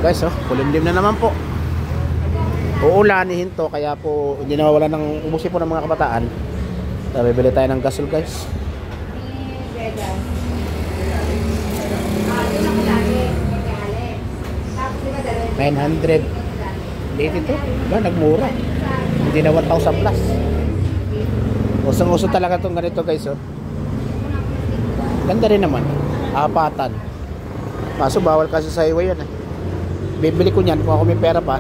Guys, oh, kulimlim na naman po. Uulanihin to, kaya po hindi na wala ng ubusin po ng mga kabataan. Bibili tayo ng gasol, guys. 900. 82. Ba, nagmura. Hindi na 1,000 plus. Usong-uso talaga itong ganito, guys, oh. Ganda rin naman. Apatan. Kaso bawal kasi sa highway yan, eh. Bibili ko niyan kung ako may pera pa.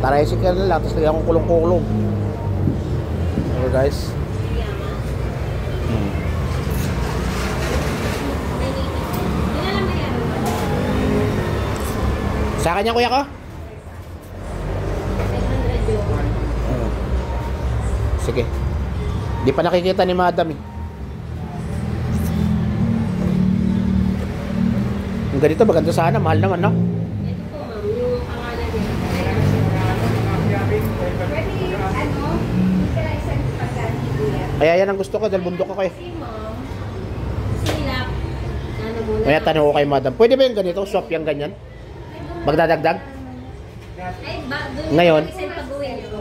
Tricycle na lang, tapos lagyan akong kulong-kulong. Okay, guys. Sa kanya, kuya ko? Sige. Di pa nakikita ni madam, eh. Yung ganito, maganda sana. Mahal naman, no? Ito po, ma'am. Yung pangalan niya. Kaya yan ang gusto ko dahil bundok ako, eh. Si ma'am, silap. Ano muna? Kaya tanong ko kay madam, pwede ba yung ganito? Swap yung ganyan? Magdadagdag? Ay, doon Ngayon? yung pag-uwi niyo.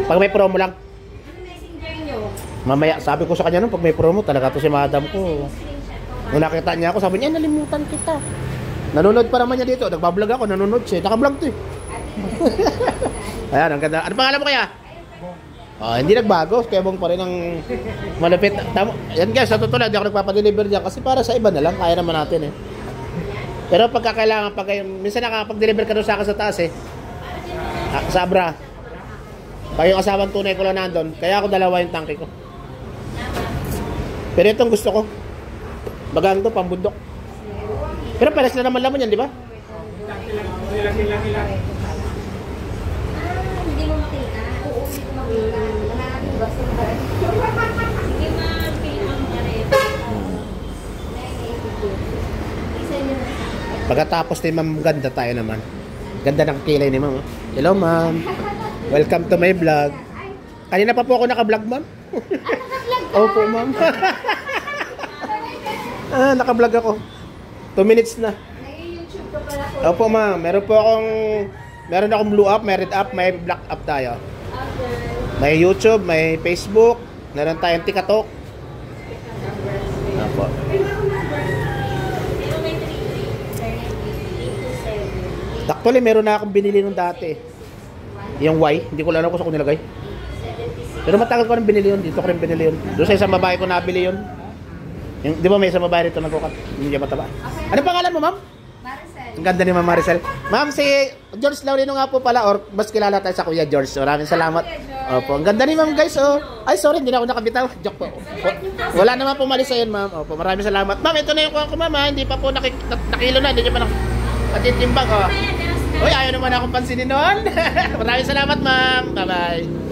Pag may promo lang. Ano messenger niyo? Mamaya, sabi ko sa kanya nung pag may promo, talaga to si madam ko. Nung nakita niya ako, sabi niya, nalimutan kita. Nanonood pa naman niya dito. Nagbablog ako, nanonood siya. Nakablog to, eh. Ayan, ang ganda. Ano pangalan mo kaya? Hindi nagbago. Kaya mong pa rin ang malupit. Yan guys, sa totoo lang, hindi ako nagpapadeliver dyan. Kasi para sa iba na lang, kaya naman natin, eh. Pero pagka kailangan, minsan nakapag-deliver ka doon sa akin sa taas, eh. Sa Abra. Pag yung asawang tunay ko lang nandun, kaya ako dalawa yung tangke ko. Pero itong gusto ko. Bagang to, pambundok. Pero pares na naman laman yan, di ba? Hindi mo makita. Oo, hindi ko makita. Sige ma'am, pilang ka rin. Isa niyo na sa akin. Pagkatapos ni ma'am, ganda tayo naman. Ganda ng kilay ni ma'am. Hello ma'am. Welcome to my vlog. Kanina pa po ako naka-vlog, ma'am. Opo, ma'am. Naka-vlog ako. 2 minutes na. Nag-YouTube ko pala po. Opo, ma'am. Meron akong blue up, may red up, may black up tayo. Okay. May YouTube, may Facebook, meron tayong TikTok. Opo. Pero may 33, 827. Actually, meron na akong binili nung dati. Yung Y, hindi ko lang alam kung saan ko nilagay. Pero matagal ko rin binili yun. Dito ko rin binili yun. Doon sa isang babae ko nabili yun. Yung, di ba may isang babae rito nagkukat? Hindi mataba. Ano pangalan mo, ma'am? Maricel. Ang ganda ni Ma'am Maricel. Ma'am, si George Laurino nga po pala, or mas kilala tayo sa Kuya George. Maraming salamat. Opo, ang ganda ni Ma'am, guys. Oh. Ay, sorry, hindi na ako nakabitaw. Joke po. Wala naman po mali sa yun, ma'am. Opo, maraming salamat. Ma'am, ito na yung kuha ko, ma'am. Hindi pa po nakilo na. Hindi nyo pa natitimbang. Oh. Uy, ayaw naman akong pansinin noon. Maraming salamat, ma'am. Bye-bye.